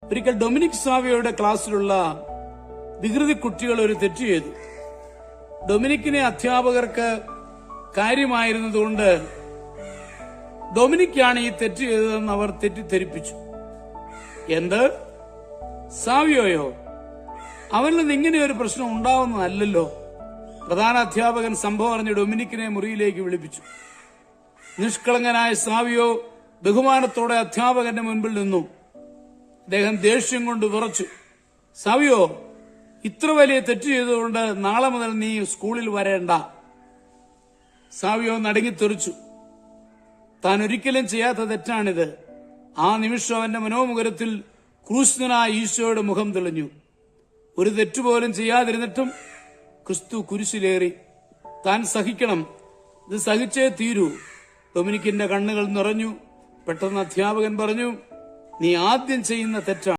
ഒരിക്കൽ ഡൊമിനിക് സാവിയോയുടെ ക്ലാസ്സിലുള്ള വികൃതി കുട്ടികൾ ഒരു തെറ്റ് ചെയ്തു. ഡൊമിനിക്കിനെ അധ്യാപകർക്ക് കാര്യമായിരുന്നതുകൊണ്ട് ഡൊമിനിക്കാണ് ഈ തെറ്റ് ചെയ്തതെന്ന് അവർ തെറ്റിദ്ധരിപ്പിച്ചു. എന്ത്, സാവിയോയോ? അവനിൽ നിന്ന് ഇങ്ങനെ ഒരു പ്രശ്നം ഉണ്ടാവുന്നതല്ലോ. പ്രധാന അധ്യാപകൻ സംഭവം അറിഞ്ഞ് ഡൊമിനിക്കിനെ മുറിയിലേക്ക് വിളിപ്പിച്ചു. നിഷ്കളങ്കനായ സാവിയോ ബഹുമാനത്തോടെ അധ്യാപകന്റെ മുൻപിൽ നിന്നു. അദ്ദേഹം ദേഷ്യം കൊണ്ട് വിറച്ചു. സാവിയോ, ഇത്ര വലിയ തെറ്റ് ചെയ്തുകൊണ്ട് നാളെ മുതൽ നീ സ്കൂളിൽ വരേണ്ട. സാവിയോ നടുങ്ങിത്തെറിച്ചു. താൻ ഒരിക്കലും ചെയ്യാത്ത തെറ്റാണിത്. ആ നിമിഷം അവന്റെ മനോമുഖരത്തിൽ ക്രൂശിതനായ ഈശോയുടെ മുഖം തെളിഞ്ഞു. ഒരു തെറ്റുപോലും ചെയ്യാതിരുന്നിട്ടും ക്രിസ്തു കുരിശിലേറി. താൻ സഹിക്കണം, ഇത് സഹിച്ചേ തീരൂ. ഡൊമിനിക്കിന്റെ കണ്ണുകൾ നിറഞ്ഞു. പെട്ടെന്ന് അധ്യാപകൻ പറഞ്ഞു, നീ ആദ്യം ചെയ്യുന്ന തെറ്റാണ്.